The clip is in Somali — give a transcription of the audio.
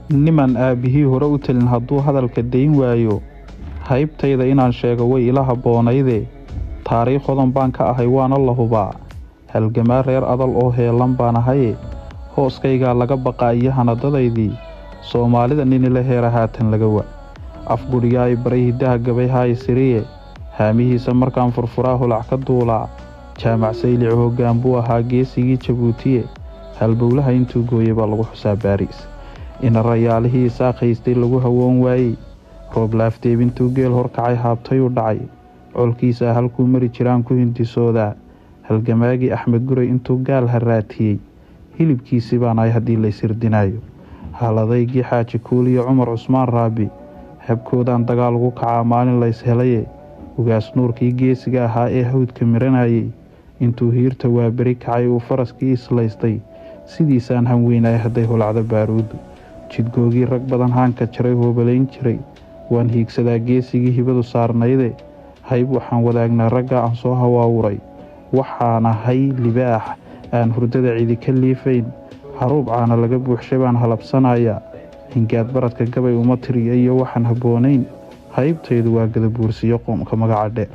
niman aabihii hore u talin hadduu hadalka dayn waayo haybtayda inaan sheego way ila habboonayde taariikh hodan baan ka ahay waana la hubaa halgamaa reer adal oo heelan baan ahaye hooskaygaa laga baqaa iyo hanadadaydii soomaalida nin ila heera haatan laga wa afgudhigaay baray hiddaha gabay haay siriye haamihiisa markaan furfuraa holac ka duulaa jaamac saylic hoggaan buu ahaa geesigii jabuutiye halbowlaha intuu gooyey baa lagu xusaa baariis ina rayaalihii saaqaystay lagu hawoon waayey roob laafteebintuu geel horkacay haabtayuu dhacay colkiisaa halkuu mari jiraan ku hindisoodaa halgamaagii axmed guray intuu gaal haraatiyey hilibkiisii baan ahay haddii laysirdinaayo haladaygii xaaji kuuliyo cumar cusmaan raabi habkoodaan dagaal ugu kacaa maalin lays helaye ugaas nuurkii geesiga ahaa ee hawdka miranayay intuu hiirta waaberi kacay uu faraskii islaystay sidiisaan hanweynaya hadday holacdo baaruudu jidgoogii rag badan haanka jaray hoobalayn jiray waan hiigsadaa geesigii hibadu saarnayde hayb waxaan wadaagnaa ragga aan soo hawaawuray waxaan ahay libaax aan hurdada cidi ka liifayn haruub caana laga buuxshay baan halabsanayaa hingaad baradka gabay uma tiriya iyo waxaan habboonayn haybtaydu waa gadabuursiyo qoomka magaca dheer